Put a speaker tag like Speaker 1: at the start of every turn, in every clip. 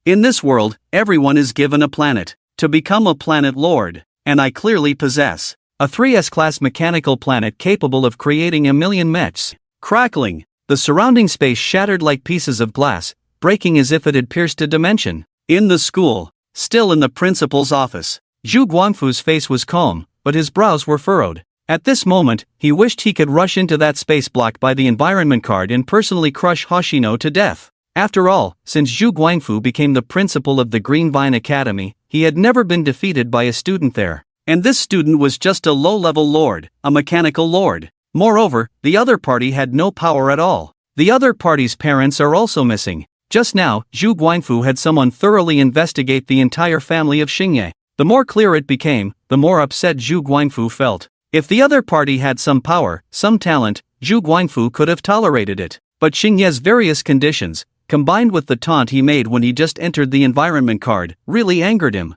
Speaker 1: In this world, everyone is given a planet to become a planet lord, and I clearly possess a 3S class mechanical planet capable of creating 1,000,000 mechs. Crackling, the surrounding space shattered like pieces of glass, breaking as if it had pierced a dimension. In the school, still in the principal's office, Zhu Guangfu's face was calm, but his brows were furrowed. At this moment, he wished he could rush into that space blocked by the environment card and personally crush Hoshino to death. After all, since Zhu Guangfu became the principal of the Green Vine Academy, he had never been defeated by a student there. And this student was just a low-level lord, a mechanical lord. Moreover, the other party had no power at all. The other party's parents are also missing. Just now, Zhu Guangfu had someone thoroughly investigate the entire family of Xingye. The more clear it became, the more upset Zhu Guangfu felt. If the other party had some power, some talent, Zhu Guangfu could have tolerated it. But Xingye's various conditions, combined with the taunt he made when he just entered the environment card, really angered him.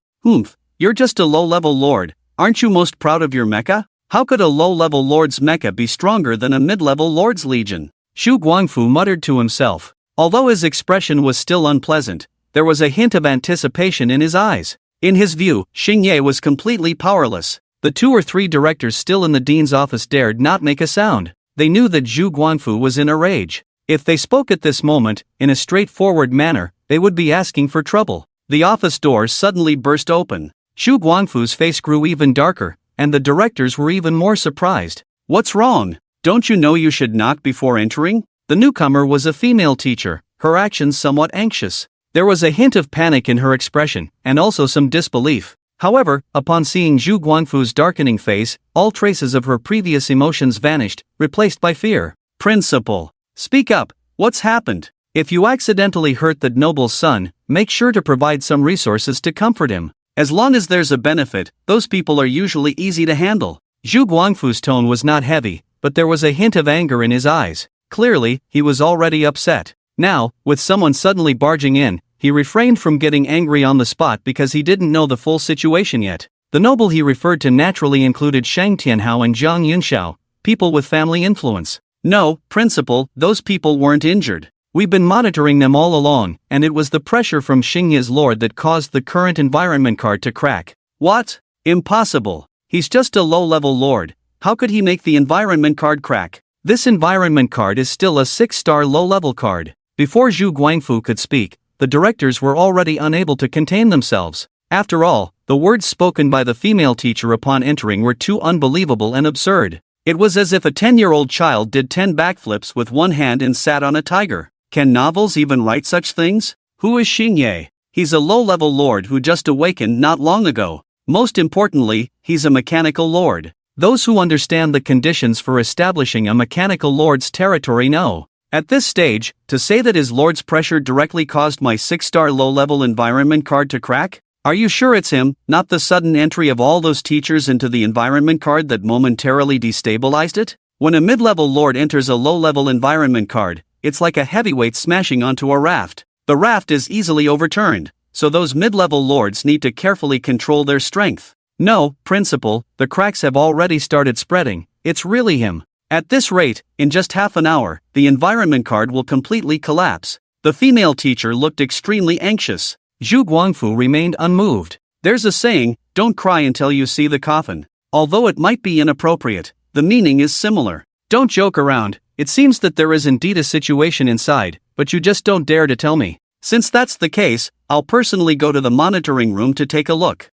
Speaker 1: You're just a low-level lord, aren't you most proud of your mecha? How could a low-level lord's mecha be stronger than a mid-level lord's legion? Zhu Guangfu muttered to himself. Although his expression was still unpleasant, there was a hint of anticipation in his eyes. In his view, Xingye was completely powerless. The 2 or 3 directors still in the dean's office dared not make a sound. They knew that Zhu Guangfu was in a rage. If they spoke at this moment, in a straightforward manner, they would be asking for trouble. The office doors suddenly burst open. Zhu Guangfu's face grew even darker, and the directors were even more surprised. What's wrong? Don't you know you should knock before entering? The newcomer was a female teacher, her actions somewhat anxious. There was a hint of panic in her expression, and also some disbelief. However, upon seeing Zhu Guangfu's darkening face, all traces of her previous emotions vanished, replaced by fear. Principal, speak up, what's happened? If you accidentally hurt the noble's son, make sure to provide some resources to comfort him. As long as there's a benefit, those people are usually easy to handle. Zhu Guangfu's tone was not heavy, but there was a hint of anger in his eyes. Clearly, he was already upset. Now, with someone suddenly barging in, he refrained from getting angry on the spot because he didn't know the full situation yet. The noble he referred to naturally included Shang Tianhao and Zhang Yunxiao, people with family influence. No, principal, those people weren't injured. We've been monitoring them all along, and it was the pressure from Xingye's lord that caused the current environment card to crack. What? Impossible. He's just a low-level lord. How could he make the environment card crack? This environment card is still a 6-star low-level card. Before Zhu Guangfu could speak, the directors were already unable to contain themselves. After all, the words spoken by the female teacher upon entering were too unbelievable and absurd. It was as if a 10-year-old child did 10 backflips with one hand and sat on a tiger. Can novels even write such things? Who is Xingye? He's a low-level lord who just awakened not long ago. Most importantly, he's a mechanical lord. Those who understand the conditions for establishing a mechanical lord's territory know. At this stage, to say that his lord's pressure directly caused my 6-star low-level environment card to crack? Are you sure it's him, not the sudden entry of all those teachers into the environment card that momentarily destabilized it? When a mid-level lord enters a low-level environment card, it's like a heavyweight smashing onto a raft. The raft is easily overturned, so those mid-level lords need to carefully control their strength. No, principal, the cracks have already started spreading. It's really him. At this rate, in just half an hour, the environment card will completely collapse. The female teacher looked extremely anxious. Zhu Guangfu remained unmoved. There's a saying, don't cry until you see the coffin. Although it might be inappropriate, the meaning is similar. Don't joke around. It seems that there is indeed a situation inside, but you just don't dare to tell me. Since that's the case, I'll personally go to the monitoring room to take a look.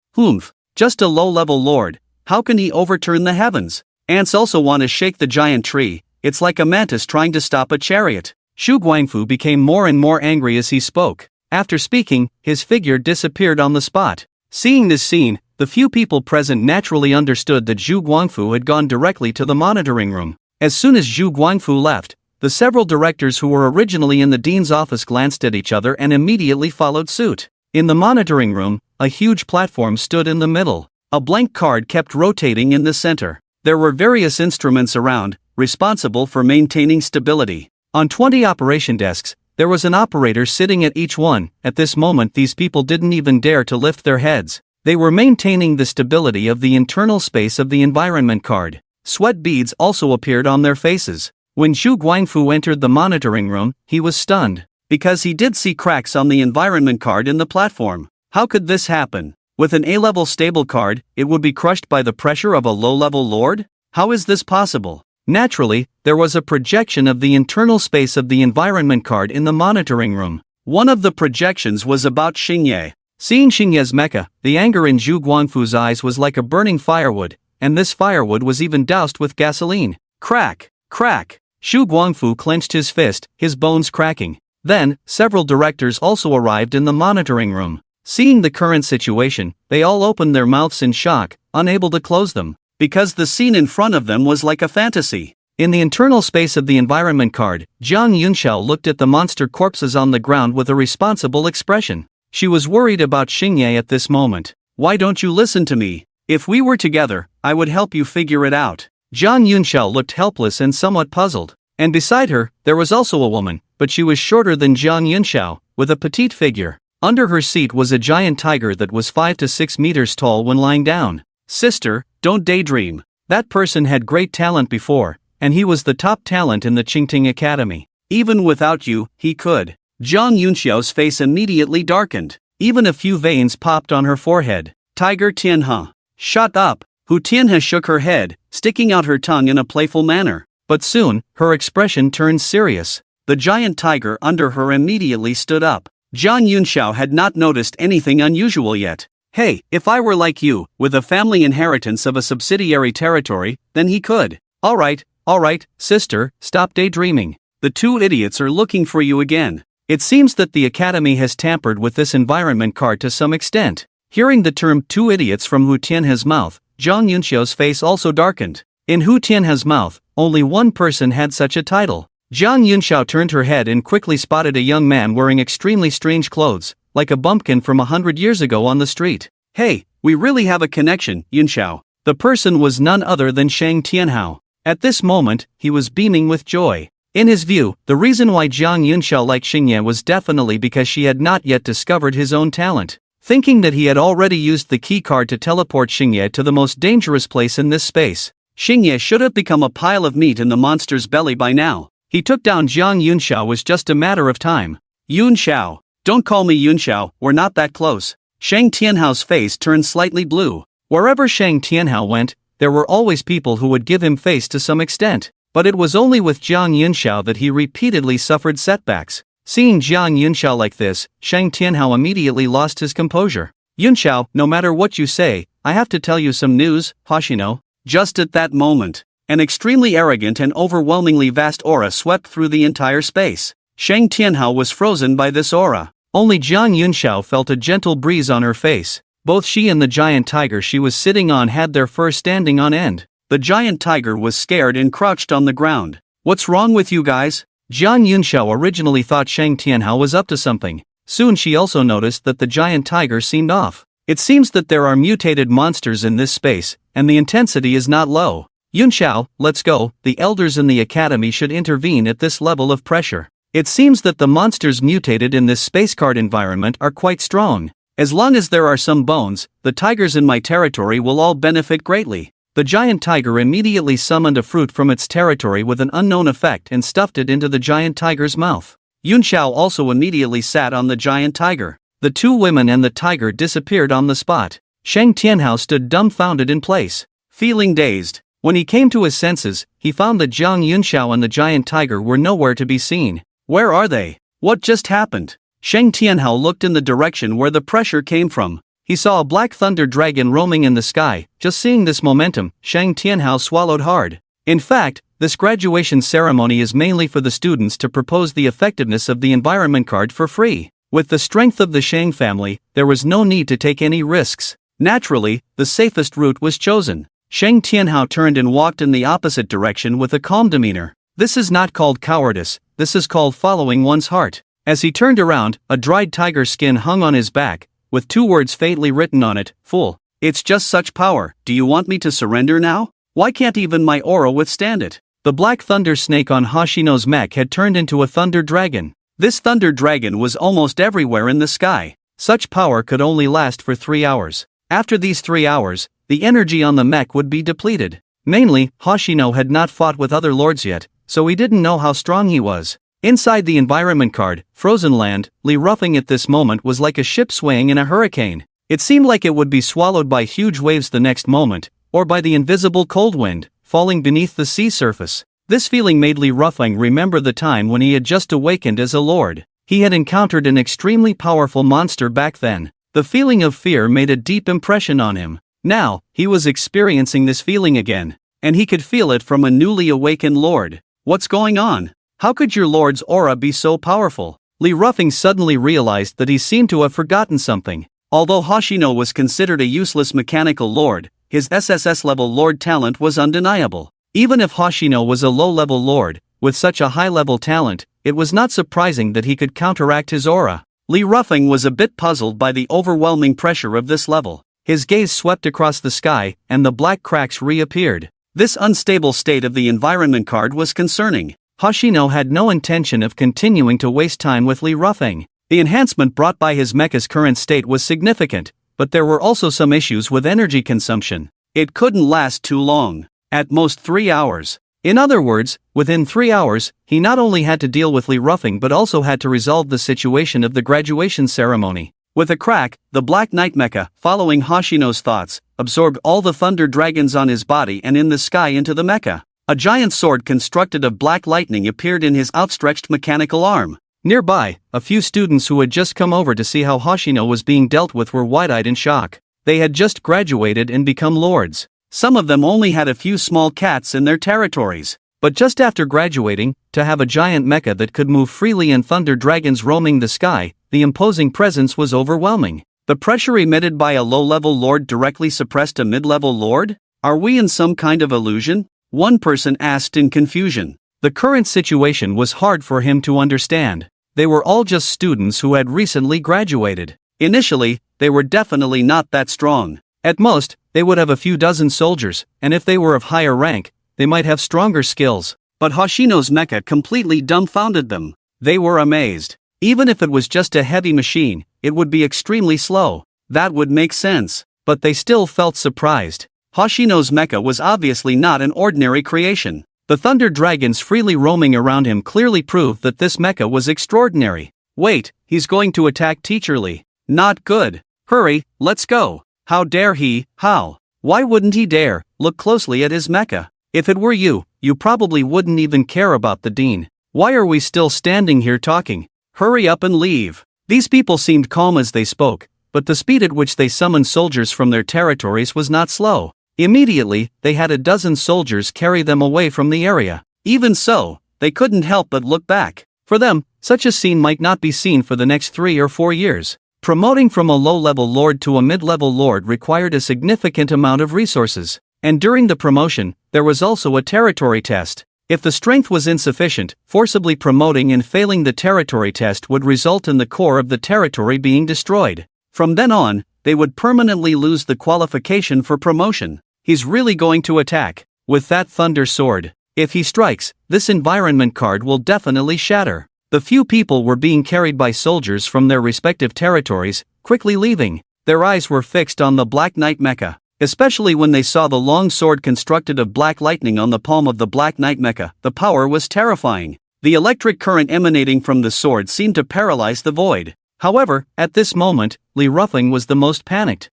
Speaker 1: Just a low-level lord. How can he overturn the heavens? Ants also want to shake the giant tree. It's like a mantis trying to stop a chariot. Zhu Guangfu became more and more angry as he spoke. After speaking, his figure disappeared on the spot. Seeing this scene, the few people present naturally understood that Zhu Guangfu had gone directly to the monitoring room. As soon as Zhu Guangfu left, the several directors who were originally in the dean's office glanced at each other and immediately followed suit. In the monitoring room, a huge platform stood in the middle. A blank card kept rotating in the center. There were various instruments around, responsible for maintaining stability. On 20 operation desks, there was an operator sitting at each one. At this moment, these people didn't even dare to lift their heads. They were maintaining the stability of the internal space of the environment card. Sweat beads also appeared on their faces. When Zhu Guangfu entered the monitoring room, he was stunned. because he did see cracks on the environment card in the platform. How could this happen? With an A-level stable card, it would be crushed by the pressure of a low-level lord? How is this possible? Naturally, there was a projection of the internal space of the environment card in the monitoring room. One of the projections was about Xingye. Seeing Xingye's mecha, the anger in Zhu Guangfu's eyes was like a burning firewood, and this firewood was even doused with gasoline. Crack! Crack! Zhu Guangfu clenched his fist, his bones cracking. Then, several directors also arrived in the monitoring room. Seeing the current situation, they all opened their mouths in shock, unable to close them, because the scene in front of them was like a fantasy. In the internal space of the environment card, Jiang Yunxiao looked at the monster corpses on the ground with a responsible expression. She was worried about Xingye at this moment. Why don't you listen to me? If we were together, I would help you figure it out. Jiang Yunxiao looked helpless and somewhat puzzled. And beside her, there was also a woman, but she was shorter than Jiang Yunxiao, with a petite figure. Under her seat was a giant tiger that was 5 to 6 meters tall when lying down. Sister, don't daydream. That person had great talent before, and he was the top talent in the Qingting Academy. Even without you, he could. Jiang Yunxiao's face immediately darkened. Even a few veins popped on her forehead. Tiger Tianhe. Shut up. Hu Tianhe shook her head, sticking out her tongue in a playful manner. But soon, her expression turned serious. The giant tiger under her immediately stood up. Jiang Yunxiao had not noticed anything unusual yet. Hey, if I were like you, with a family inheritance of a subsidiary territory, then he could. Alright, sister, stop daydreaming. The two idiots are looking for you again. It seems that the Academy has tampered with this environment card to some extent. Hearing the term two idiots from Hu Tianhe's mouth, Jiang Yunxiao's face also darkened. In Hu Tianhe's mouth, only one person had such a title. Jiang Yunxiao turned her head and quickly spotted a young man wearing extremely strange clothes, like a bumpkin from 100 years ago on the street. Hey, we really have a connection, Yunxiao. The person was none other than Shang Tianhao. At this moment, he was beaming with joy. In his view, the reason why Jiang Yunxiao liked Xingye was definitely because she had not yet discovered his own talent. Thinking that he had already used the key card to teleport Xingye to the most dangerous place in this space, Xingye should have become a pile of meat in the monster's belly by now. He took down Jiang Yunxiao was just a matter of time. Yunxiao. Don't call me Yunxiao, we're not that close. Shang Tianhao's face turned slightly blue. Wherever Shang Tianhao went, there were always people who would give him face to some extent. But it was only with Jiang Yunxiao that he repeatedly suffered setbacks. Seeing Jiang Yunxiao like this, Shang Tianhao immediately lost his composure. Yunxiao, no matter what you say, I have to tell you some news, Hoshino. Just at that moment, an extremely arrogant and overwhelmingly vast aura swept through the entire space. Shang Tianhao was frozen by this aura. Only Jiang Yunxiao felt a gentle breeze on her face. Both she and the giant tiger she was sitting on had their fur standing on end. The giant tiger was scared and crouched on the ground. What's wrong with you guys? Jiang Yunxiao originally thought Shang Tianhao was up to something. Soon she also noticed that the giant tiger seemed off. It seems that there are mutated monsters in this space, and the intensity is not low. Yunxiao, let's go. The elders in the academy should intervene at this level of pressure. It seems that the monsters mutated in this space card environment are quite strong. As long as there are some bones, the tigers in my territory will all benefit greatly. The giant tiger immediately summoned a fruit from its territory with an unknown effect and stuffed it into the giant tiger's mouth. Yunxiao also immediately sat on the giant tiger. The two women and the tiger disappeared on the spot. Shang Tianhao stood dumbfounded in place. Feeling dazed, when he came to his senses, he found that Jiang Yunxiao and the giant tiger were nowhere to be seen. Where are they? What just happened? Shang Tianhao looked in the direction where the pressure came from. He saw a black thunder dragon roaming in the sky. Just seeing this momentum, Shang Tianhao swallowed hard. In fact, this graduation ceremony is mainly for the students to propose the effectiveness of the environment card for free. With the strength of the Shang family, there was no need to take any risks. Naturally, the safest route was chosen. Shang Tianhao turned and walked in the opposite direction with a calm demeanor. This is not called cowardice, this is called following one's heart. As he turned around, a dried tiger skin hung on his back, with two words faintly written on it, "Fool." It's just such power. Do you want me to surrender now? Why can't even my aura withstand it? The black thunder snake on Hoshino's mech had turned into a thunder dragon. This thunder dragon was almost everywhere in the sky. Such power could only last for 3 hours. After these 3 hours, the energy on the mech would be depleted. Mainly, Hoshino had not fought with other lords yet, so he didn't know how strong he was. Inside the environment card, Frozen Land, Lee Ruffing at this moment was like a ship swaying in a hurricane. It seemed like it would be swallowed by huge waves the next moment, or by the invisible cold wind, falling beneath the sea surface. This feeling made Lee Ruffing remember the time when he had just awakened as a lord. He had encountered an extremely powerful monster back then. The feeling of fear made a deep impression on him. Now, he was experiencing this feeling again, and he could feel it from a newly awakened lord. What's going on? How could your lord's aura be so powerful? Lee Ruffing suddenly realized that he seemed to have forgotten something. Although Hoshino was considered a useless mechanical lord, his SSS-level lord talent was undeniable. Even if Hoshino was a low-level lord, with such a high-level talent, it was not surprising that he could counteract his aura. Lee Ruffing was a bit puzzled by the overwhelming pressure of this level. His gaze swept across the sky, and the black cracks reappeared. This unstable state of the environment card was concerning. Hoshino had no intention of continuing to waste time with Lee Ruffing. The enhancement brought by his mecha's current state was significant, but there were also some issues with energy consumption. It couldn't last too long. At most 3 hours. In other words, within 3 hours, he not only had to deal with Lee Ruffing but also had to resolve the situation of the graduation ceremony. With a crack, the Black Knight mecha, following Hoshino's thoughts, absorbed all the thunder dragons on his body and in the sky into the mecha. A giant sword constructed of black lightning appeared in his outstretched mechanical arm. Nearby, a few students who had just come over to see how Hoshino was being dealt with were wide-eyed in shock. They had just graduated and become lords. Some of them only had a few small cats in their territories. But just after graduating, to have a giant mecha that could move freely and thunder dragons roaming the sky, the imposing presence was overwhelming. The pressure emitted by a low-level lord directly suppressed a mid-level lord? Are we in some kind of illusion? One person asked in confusion. The current situation was hard for him to understand. They were all just students who had recently graduated. Initially, they were definitely not that strong. At most, they would have a few dozen soldiers, and if they were of higher rank, they might have stronger skills. But Hoshino's mecha completely dumbfounded them. They were amazed. Even if it was just a heavy machine, it would be extremely slow. That would make sense. But they still felt surprised. Hoshino's mecha was obviously not an ordinary creation. The thunder dragons freely roaming around him clearly proved that this mecha was extraordinary. Wait, he's going to attack Teacher Lee. Not good. Hurry, let's go. How dare he? How? Why wouldn't he dare? Look closely at his mecha. If it were you, you probably wouldn't even care about the dean. Why are we still standing here talking? Hurry up and leave. These people seemed calm as they spoke, but the speed at which they summoned soldiers from their territories was not slow. Immediately, they had a dozen soldiers carry them away from the area. Even so, they couldn't help but look back. For them, such a scene might not be seen for the next 3 or 4 years. Promoting from a low-level lord to a mid-level lord required a significant amount of resources. And during the promotion, there was also a territory test. If the strength was insufficient, forcibly promoting and failing the territory test would result in the core of the territory being destroyed. From then on, they would permanently lose the qualification for promotion. He's really going to attack. With that thunder sword. If he strikes, this environment card will definitely shatter. The few people were being carried by soldiers from their respective territories, quickly leaving. Their eyes were fixed on the Black Knight mecha. Especially when they saw the long sword constructed of black lightning on the palm of the Black Knight mecha, the power was terrifying. The electric current emanating from the sword seemed to paralyze the void. However, at this moment, Lee Ruffing was the most panicked.